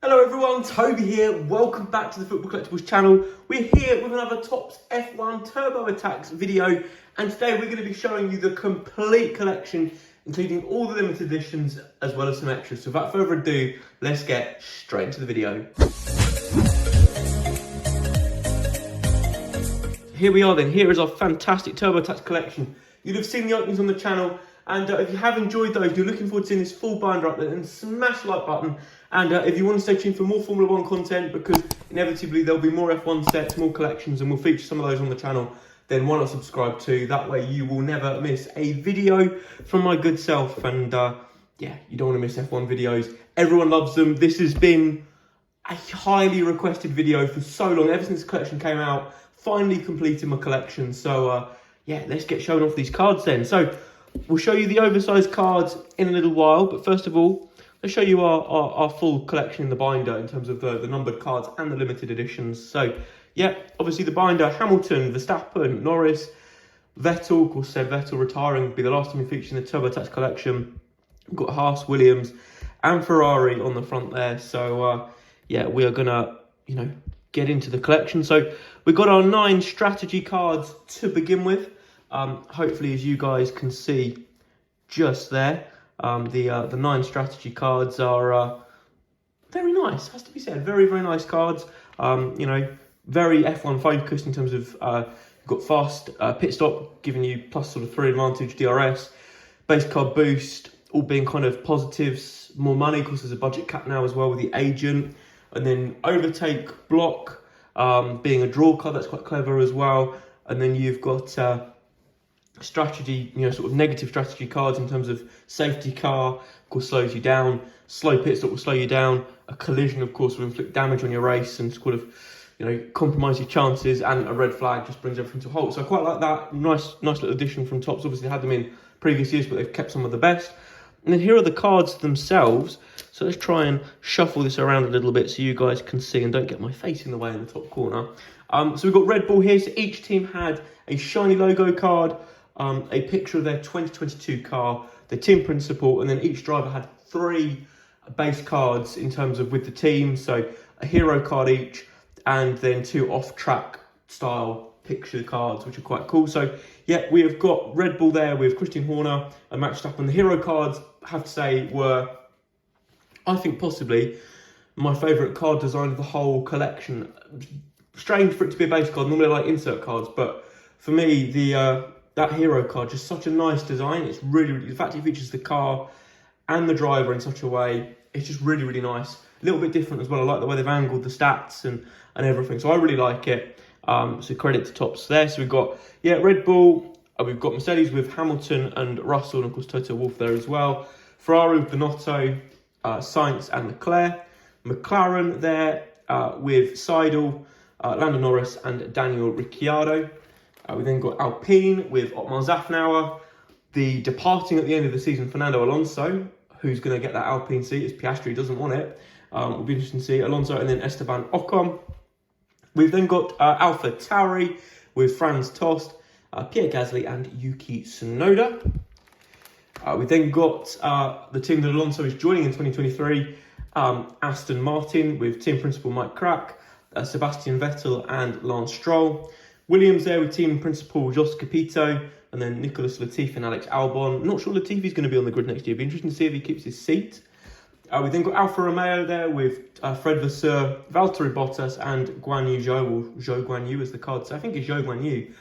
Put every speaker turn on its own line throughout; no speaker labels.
Hello everyone, Toby here. Welcome back to the Football Collectibles channel. We're here with another Topps F1 Turbo Attax video, and today we're going to be showing you the complete collection, including all the limited editions as well as some extras. So without further ado, let's get straight into the video. Here we are then. Here is our fantastic Turbo Attax collection. You'd have seen the openings on the channel, and if you have enjoyed those, you're looking forward to seeing this full binder up there, then smash the like button. And if you want to stay tuned for more Formula 1 content, because inevitably there'll be more F1 sets, more collections, and we'll feature some of those on the channel, then why not subscribe too? That way you will never miss a video from my good self. And yeah, you don't want to miss F1 videos. Everyone loves them. This has been a highly requested video for so long, ever since the collection came out. Finally completed my collection. So yeah, let's get showing off these cards then. So we'll show you the oversized cards in a little while, but first of all, let's show you our full collection in the binder in terms of the numbered cards and the limited editions. So, yeah, obviously the binder, Hamilton, Verstappen, Norris, Vettel, of course, said Vettel retiring will be the last time we feature in the Turbo Attax collection. We've got Haas, Williams, and Ferrari on the front there. So, yeah, we are going to, get into the collection. So, we've got our 9 strategy cards to begin with. Hopefully, as you guys can see just there. The 9 strategy cards are very nice, has to be said. Very, very nice cards. Very F1 focused in terms of you've got fast pit stop, giving you plus sort of 3 advantage DRS, base card boost, all being kind of positives, more money, of course there's a budget cap now as well with the agent, and then overtake block, being a draw card, that's quite clever as well. And then you've got strategy, sort of negative strategy cards in terms of safety car, of course, slows you down. Slow pit stop will slow you down. A collision, of course, will inflict damage on your race and sort of, compromise your chances. And a red flag just brings everything to a halt. So I quite like that. Nice little addition from Topps. Obviously, they had them in previous years, but they've kept some of the best. And then here are the cards themselves. So let's try and shuffle this around a little bit so you guys can see and don't get my face in the way in the top corner. So we've got Red Bull here. So each team had a shiny logo card, a picture of their 2022 car, the team principal, and then each driver had 3 base cards in terms of with the team. So a hero card each, and then 2 off-track style picture cards, which are quite cool. So yeah, we have got Red Bull there with Christian Horner and Max Verstappen. The hero cards, I have to say, were, I think, possibly my favourite card design of the whole collection. Strange for it to be a base card. Normally I like insert cards, but for me, that hero card, just such a nice design. It's really, the fact it features the car and the driver in such a way, it's just really, really nice. A little bit different as well. I like the way they've angled the stats and everything. So I really like it. So credit to Topps there. So we've got, Red Bull. We've got Mercedes with Hamilton and Russell, and of course Toto Wolff there as well. Ferrari with Binotto, Sainz and Leclerc. McLaren there with Seidel, Lando Norris and Daniel Ricciardo. We then got Alpine with Otmar Zafnauer. The departing at the end of the season, Fernando Alonso, who's going to get that Alpine seat as Piastri doesn't want it. Will be interesting to see. Alonso and then Esteban Ocon. We've then got Alpha Tauri with Franz Tost, Pierre Gasly and Yuki Tsunoda. We've then got the team that Alonso is joining in 2023, Aston Martin with team principal Mike Crack, Sebastian Vettel and Lance Stroll. Williams there with team principal Jos Capito, and then Nicholas Latifi and Alex Albon. Not sure Latifi's going to be on the grid next year. It'll be interesting to see if he keeps his seat. We then got Alfa Romeo there with Fred Vasseur, Valtteri Bottas and Guan Yu Zhou, or Zhou Guan Yu as the card says. I think it's Zhou Guan Yu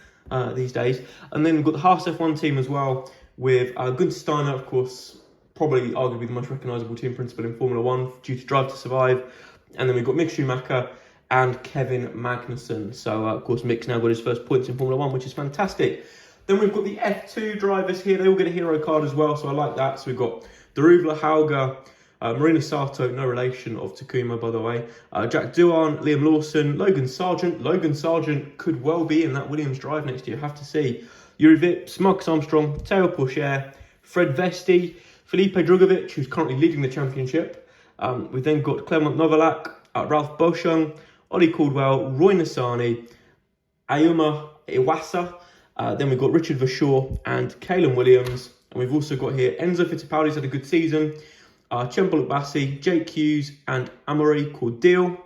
these days. And then we've got the Haas F1 team as well with Gunther Steiner, of course, probably arguably the most recognisable team principal in Formula 1 due to Drive to Survive. And then we've got Mick Schumacher and Kevin Magnussen. So, of course, Mick's now got his first points in Formula 1, which is fantastic. Then we've got the F2 drivers here. They all get a hero card as well, so I like that. So we've got Daruvla Hauger, Marina Sato, no relation of Takuma, by the way. Jack Doohan, Liam Lawson, Logan Sargent. Logan Sargent could well be in that Williams drive next year, have to see. Yuri Vips, Marcus Armstrong, Teo Pourchaire, Fred Vesti, Felipe Drugovich, who's currently leading the championship. We've then got Clement Novalak, Ralph Boschung, Ollie Caldwell, Roy Nassani, Ayuma Iwasa. Then we've got Richard Verschoor and Kalen Williams. And we've also got here Enzo Fittipaldi's had a good season. Chembol Bassi, Jake Hughes, and Amaury Cordeal.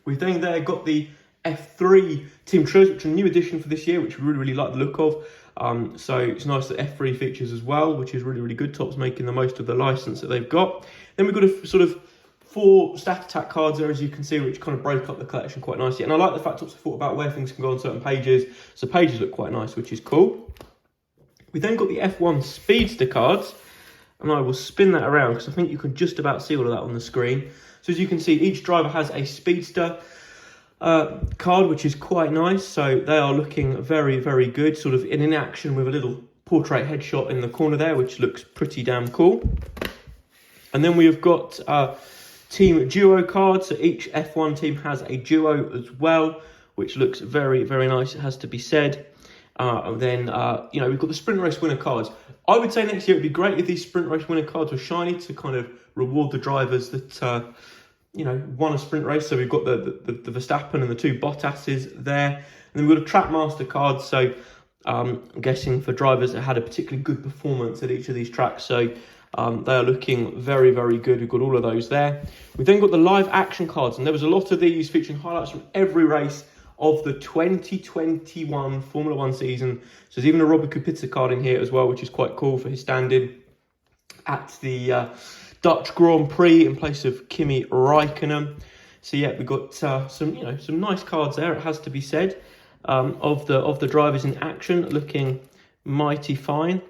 We've then there got the F3 Team Trios, which are a new addition for this year, which we really like the look of. So it's nice that F3 features as well, which is really good. Top's making the most of the license that they've got. Then we've got a sort of 4 stat attack cards there, as you can see, which kind of break up the collection quite nicely. And I like the fact Top's thought about where things can go on certain pages. So pages look quite nice, which is cool. We then got the F1 Speedster cards, and I will spin that around because I think you can just about see all of that on the screen. So as you can see, each driver has a Speedster card, which is quite nice. So they are looking very good, sort of in action with a little portrait headshot in the corner there, which looks pretty damn cool. And then we have got team duo cards. So each F1 team has a duo as well, which looks very nice, it has to be said. And then, you know, we've got the sprint race winner cards. I would say next year it'd be great if these sprint race winner cards were shiny to kind of reward the drivers that, you know, won a sprint race. So we've got the Verstappen and the 2 Bottases there. And then we've got a Trackmaster card. So I'm guessing for drivers that had a particularly good performance at each of these tracks. So they are looking very good. We've got all of those there. We've then got the live action cards. And there was a lot of these featuring highlights from every race of the 2021 Formula 1 season. So there's even a Robert Kubica card in here as well, which is quite cool for his stand-in at the Dutch Grand Prix in place of Kimi Räikkönen. So yeah, we've got some nice cards there, it has to be said, of the drivers in action, looking mighty fine.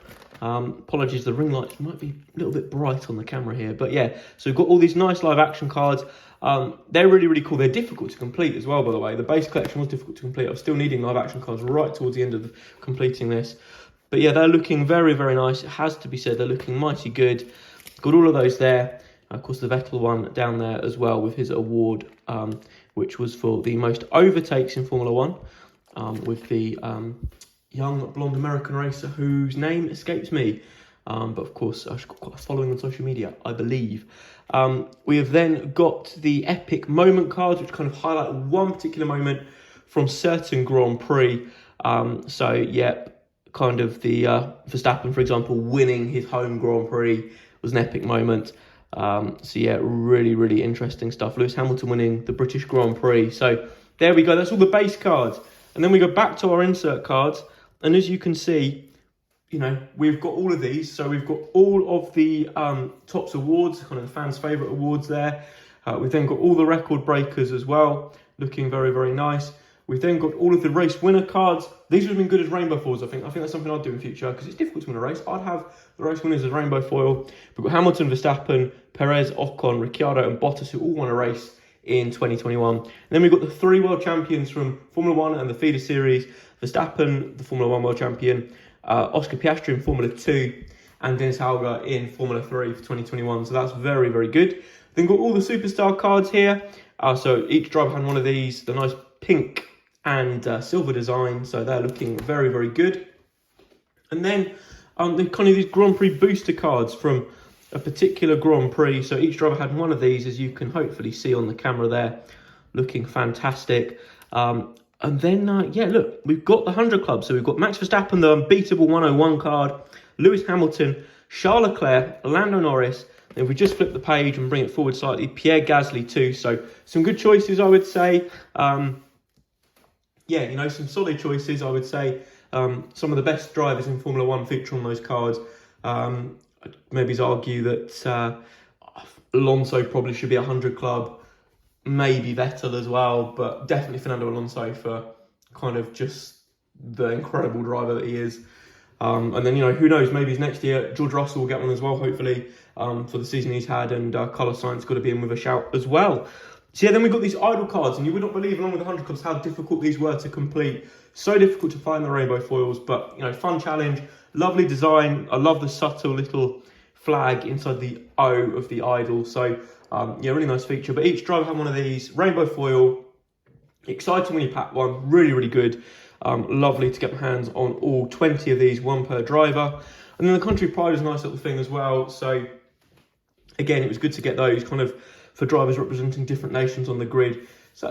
Apologies, the ring lights might be a little bit bright on the camera here, but yeah, so we've got all these nice live action cards. They're really cool. They're difficult to complete as well, by the way. The base collection was difficult to complete. I was still needing live action cards right towards the end of completing this. But yeah, they're looking very nice. It has to be said, they're looking mighty good. Got all of those there. Of course, the Vettel one down there as well with his award, which was for the most overtakes in Formula 1, with the young blonde American racer whose name escapes me. But of course, I've got quite a following on social media, I believe. We have then got the epic moment cards, which kind of highlight one particular moment from certain Grand Prix. So yeah, kind of the Verstappen, for example, winning his home Grand Prix was an epic moment. So yeah, really interesting stuff. Lewis Hamilton winning the British Grand Prix. So there we go. That's all the base cards. And then we go back to our insert cards. And as you can see, you know, we've got all of these. So we've got all of the Topps awards, kind of the fans' favourite awards there. We've then got all the record breakers as well, looking very nice. We've then got all of the race winner cards. These would have been good as rainbow foils, I think. I think that's something I'd do in future because it's difficult to win a race. I'd have the race winners as rainbow foil. We've got Hamilton, Verstappen, Perez, Ocon, Ricciardo and Bottas, who all won a race in 2021. And then we've got the 3 world champions from Formula 1 and the feeder series. Verstappen, the Formula 1 world champion, Oscar Piastri in Formula 2, and Dennis Hauger in Formula 3 for 2021. So that's very good. Then got all the superstar cards here. So each driver had one of these, the nice pink and silver design. So they're looking very good. And then the kind of these Grand Prix booster cards from a particular Grand Prix. So each driver had one of these, as you can hopefully see on the camera there, looking fantastic. And then, yeah, look, we've got the 100 Club. So we've got Max Verstappen, the unbeatable 101 card, Lewis Hamilton, Charles Leclerc, Lando Norris. And if we just flip the page and bring it forward slightly, Pierre Gasly too. So some good choices, I would say. Yeah, you know, some solid choices, I would say. Some of the best drivers in Formula 1 feature on those cards. Maybe argue that Alonso probably should be a 100 Club. Maybe Vettel as well, but definitely Fernando Alonso for kind of just the incredible driver that he is. And then, you know, who knows, maybe next year George Russell will get one as well, hopefully, for the season he's had, and Carlos Sainz got to be in with a shout as well. So yeah, then we've got these idol cards, and you would not believe, along with the 100 Clubs, how difficult these were to complete. So difficult to find the rainbow foils, but, you know, fun challenge, lovely design. I love the subtle little flag inside the O of the idol. So, yeah, really nice feature. But each driver had one of these, rainbow foil. Exciting when you pack one, really good. Lovely to get my hands on all 20 of these, one per driver. And then the Country Pride is a nice little thing as well. So, again, it was good to get those kind of for drivers representing different nations on the grid. So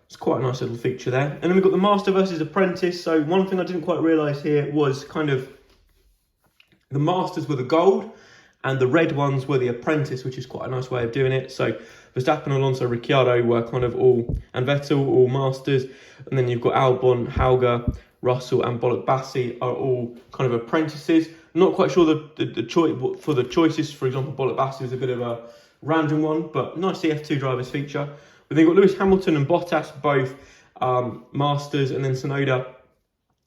it's quite a nice little feature there. And then we've got the Master versus Apprentice. So one thing I didn't quite realise here was kind of the Masters were the gold and the red ones were the apprentice, which is quite a nice way of doing it. So Verstappen, Alonso, Ricciardo were kind of all, and Vettel, all masters, and then you've got Albon, Hauger, Russell and Bassi are all kind of apprentices. Not quite sure the choice for the choices. For example, Bassi was a bit of a random one, but nice F2 drivers feature. But then you've got Lewis Hamilton and Bottas, both masters, and then Tsunoda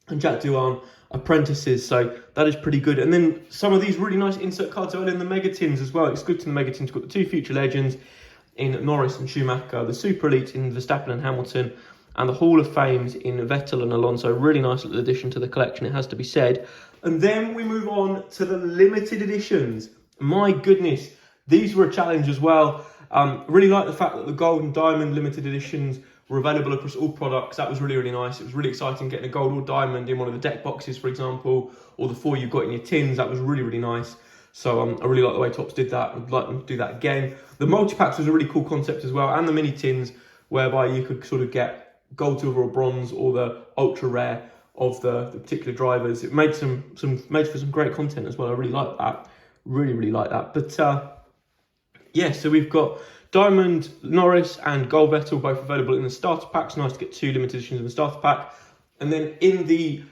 and Jack Doohan apprentices, so that is pretty good. And then some of these really nice insert cards are in the mega tins as well. Exclusive to the mega tins, we've got the two future legends in Norris and Schumacher, the super elites in Verstappen and Hamilton, and the Hall of Fames in Vettel and Alonso. Really nice little addition to the collection, it has to be said. And then we move on to the limited editions. My goodness, these were a challenge as well. Really like the fact that the gold and diamond limited editions were available across all products. That was really, really nice. It was really exciting getting a gold or diamond in one of the deck boxes, for example, or the four you've got in your tins. That was really, really nice. So I really like the way Topps did that. I'd like them to do that again. The multi-packs was a really cool concept as well, and the mini tins, whereby you could sort of get gold, silver or bronze, or the ultra rare of the particular drivers. It made made for some great content as well. I really like that. Really, really like that. But yeah, so we've got Diamond Norris and Gold Vettel both available in the starter packs. Nice to get two limited editions in the starter pack. And then in the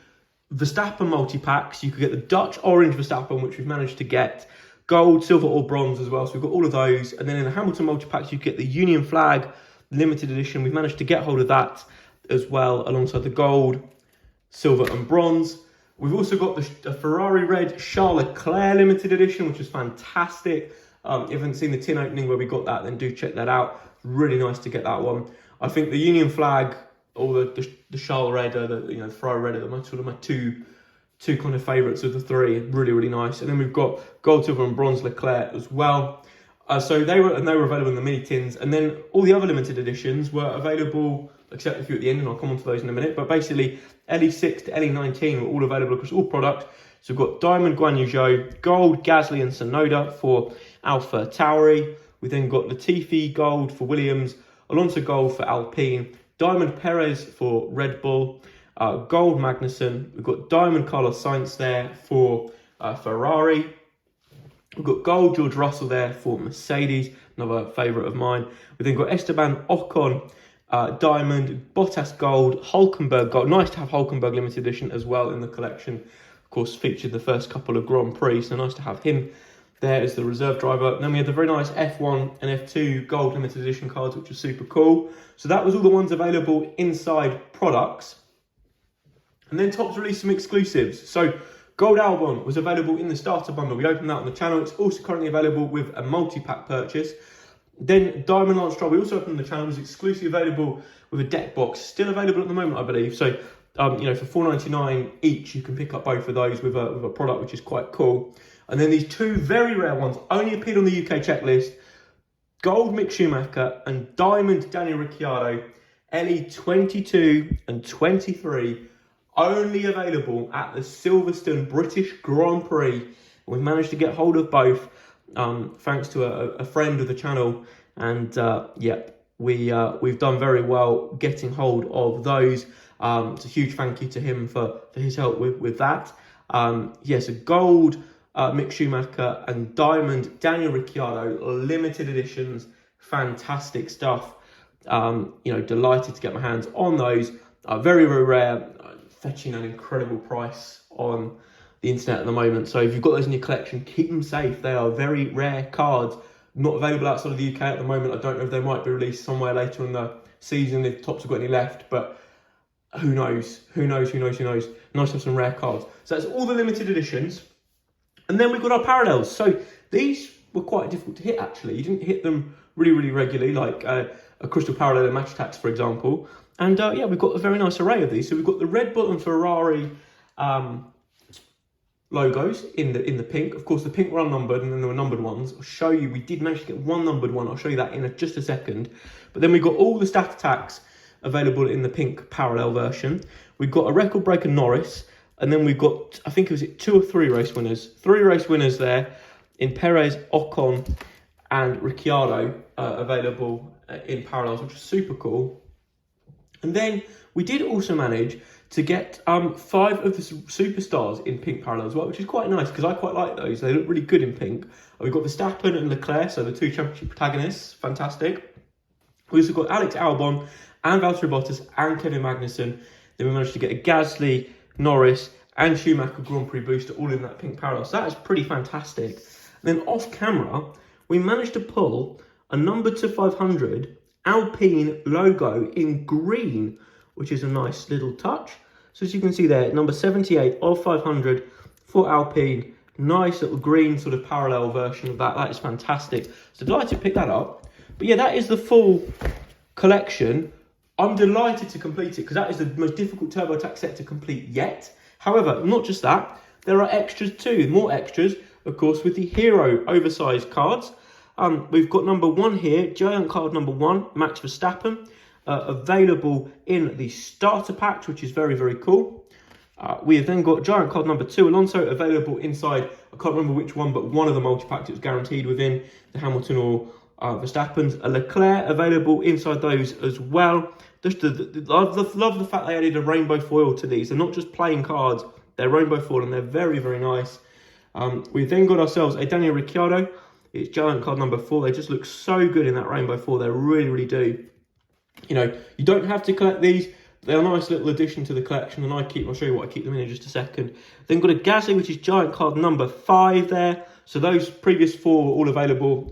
Verstappen multi-packs, you could get the Dutch Orange Verstappen, which we've managed to get, gold, silver or bronze as well. So we've got all of those. And then in the Hamilton multi-packs, you get the Union Flag limited edition. We've managed to get hold of that as well, alongside the gold, silver and bronze. We've also got the Ferrari Red Charles Leclerc limited edition, which is fantastic. If you haven't seen the tin opening where we got that, then do check that out. Really nice to get that one. I think the Union Flag or the Charles Red, the Ferrari Red, are sort of my two kind of favourites of the three. Really, really nice. And then we've got gold, silver, and bronze Leclerc as well. So they were available in the mini tins, and then all the other limited editions were available, except a few at the end, and I'll come on to those in a minute. But basically, LE6 to LE19 were all available across all products. So we've got Diamond Guan Yu Zhou, Gold Gasly and Tsunoda for Alpha Tauri. We then got Latifi Gold for Williams, Alonso Gold for Alpine, Diamond Perez for Red Bull, Gold Magnussen. We've got Diamond Carlos Sainz there for Ferrari. We've got Gold George Russell there for Mercedes, another favourite of mine. We've then got Esteban Ocon, Diamond, Bottas Gold, Hulkenberg Gold. Nice to have Hulkenberg limited edition as well in the collection. Of course, featured the first couple of Grand Prix, so nice to have him there as the reserve driver. And then we had the very nice F1 and F2 gold limited edition cards, which was super cool. So that was all the ones available inside products. And then Topps released some exclusives. So Gold Albon was available in the starter bundle. We opened that on the channel. It's also currently available with a multi-pack purchase. Then Diamond Lance Stroll, we also opened on the channel, was exclusively available with a deck box. Still available at the moment, I believe. So for $4.99 each, you can pick up both of those with a product, which is quite cool. And then these two very rare ones only appeared on the UK checklist: Gold Mick Schumacher and Diamond Daniel Ricciardo, LE22 and 23, only available at the Silverstone British Grand Prix. We've managed to get hold of both, thanks to a friend of the channel, and we've done very well getting hold of those. It's a huge thank you to him for his help with that. So gold Mick Schumacher and diamond Daniel Ricciardo, limited editions, fantastic stuff. Delighted to get my hands on those. Very, very rare, fetching an incredible price on the internet at the moment. So if you've got those in your collection, keep them safe. They are very rare cards, not available outside of the UK at the moment. I don't know if they might be released somewhere later in the season if Topps have got any left, but who knows? Who knows? Nice to have some rare cards. So that's all the limited editions. And then we've got our parallels. So these were quite difficult to hit, actually. You didn't hit them really, really regularly, like a Crystal Parallel and Match Attax, for example. And we've got a very nice array of these. So we've got the Red Bull and Ferrari logos in the pink. Of course, the pink were unnumbered, and then there were numbered ones. I'll show you. We did manage to get one numbered one. I'll show you that in just a second. But then we've got all the Stat Attacks available in the pink parallel version. We've got a record breaker Norris, and then we've got, I think it was 2 or 3 race winners. 3 race winners there in Perez, Ocon, and Ricciardo available in parallels, which is super cool. And then we did also manage to get 5 of the superstars in pink parallel as well, which is quite nice because I quite like those. They look really good in pink. We've got Verstappen and Leclerc, so the 2 championship protagonists, fantastic. We also got Alex Albon and Valtteri Bottas and Kevin Magnussen. Then we managed to get a Gasly, Norris and Schumacher Grand Prix booster all in that pink parallel. So that is pretty fantastic. And then off camera, we managed to pull a number to 500 Alpine logo in green, which is a nice little touch. So as you can see there, number 78 of 500 for Alpine. Nice little green sort of parallel version of that. That is fantastic. So delighted to pick that up. But yeah, that is the full collection. I'm delighted to complete it because that is the most difficult Turbo Attax set to complete yet. However, not just that, there are extras too. More extras, of course, with the Hero oversized cards. We've got number 1 here, giant card number 1, Max Verstappen, available in the starter pack, which is very, very cool. We have then got giant card number 2, Alonso, available inside, I can't remember which one, but one of the multi-packs. It was guaranteed within the Hamilton or Verstappen's. A Leclerc available inside those as well. Just love the fact they added a rainbow foil to these. They're not just plain cards, they're rainbow foil and they're very, very nice. We've then got ourselves a Daniel Ricciardo. It's giant card number 4. They just look so good in that rainbow foil. They really, really do. You know, you don't have to collect these. They're a nice little addition to the collection, and I'll show you what I keep them in just a second. Then got a Gasly, which is giant card number 5 there. So those previous 4 were all available,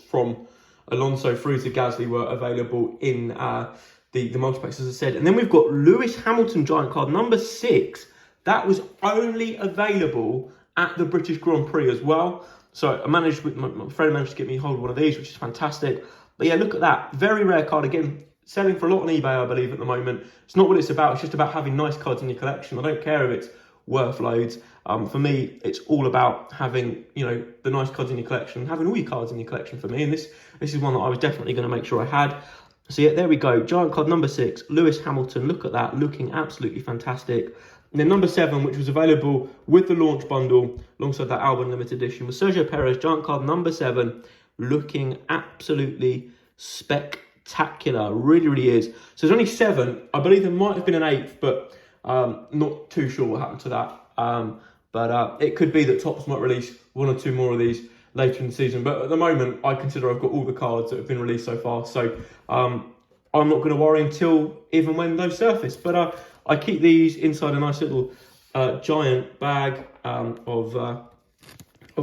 from Alonso through to Gasly were available in the multipacks, as I said. And then we've got Lewis Hamilton giant card number 6. That was only available at the British Grand Prix as well. So my friend managed to get me hold of one of these, which is fantastic. But yeah, look at that. Very rare card. Again, selling for a lot on eBay, I believe, at the moment. It's not what it's about. It's just about having nice cards in your collection. I don't care if it's worth loads. For me, it's all about having, you know, the nice cards in your collection, having all your cards in your collection for me. And this is one that I was definitely going to make sure I had. So yeah, there we go. Giant card number 6, Lewis Hamilton. Look at that. Looking absolutely fantastic. And then number 7, which was available with the launch bundle alongside that Albon limited edition, was Sergio Perez, giant card number 7, looking absolutely spectacular. Really, really is. So there's only 7. I believe there might have been an 8th, but not too sure what happened to that. But it could be that Topps might release 1 or 2 more of these later in the season. But at the moment, I consider I've got all the cards that have been released so far. So I'm not going to worry until even when those surface. But I keep these inside a nice little giant bag of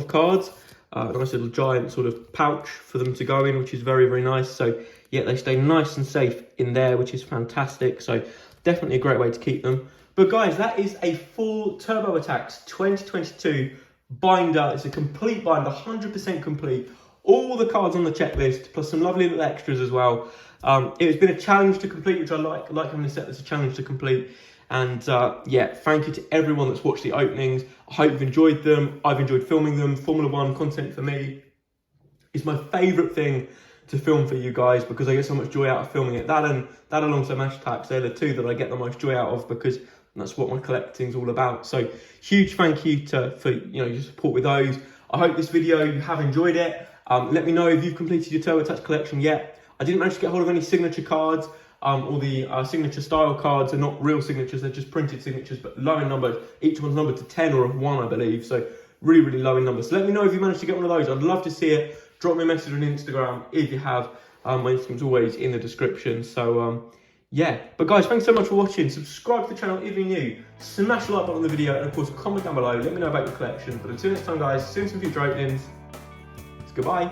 cards. A nice little giant sort of pouch for them to go in, which is very, very nice. So yeah, they stay nice and safe in there, which is fantastic. So definitely a great way to keep them. But guys, that is a full Turbo Attax 2022 binder. It's a complete binder, 100% complete. All the cards on the checklist, plus some lovely little extras as well. It has been a challenge to complete, which I like having a set that's a challenge to complete. And yeah, thank you to everyone that's watched the openings. I hope you've enjoyed them. I've enjoyed filming them. Formula 1 content for me is my favourite thing to film for you guys because I get so much joy out of filming it. That alongside Match Attacks, they're the 2 that I get the most joy out of because that's what my collecting's all about. So huge thank you for your support with those. I hope this video you have enjoyed it. Let me know if you've completed your Turbo Attax collection yet. I didn't manage to get hold of any signature cards. All the signature style cards are not real signatures, they're just printed signatures, but low in numbers. Each one's numbered to 10 or 1, I believe. So really, really low in numbers. So let me know if you managed to get one of those. I'd love to see it. Drop me a message on Instagram if you have. My Instagram's always in the description. So yeah. But guys, thanks so much for watching. Subscribe to the channel if you're new. Smash the like button on the video, and of course, comment down below. Let me know about your collection. But until next time, guys, see you in some future openings. It's goodbye.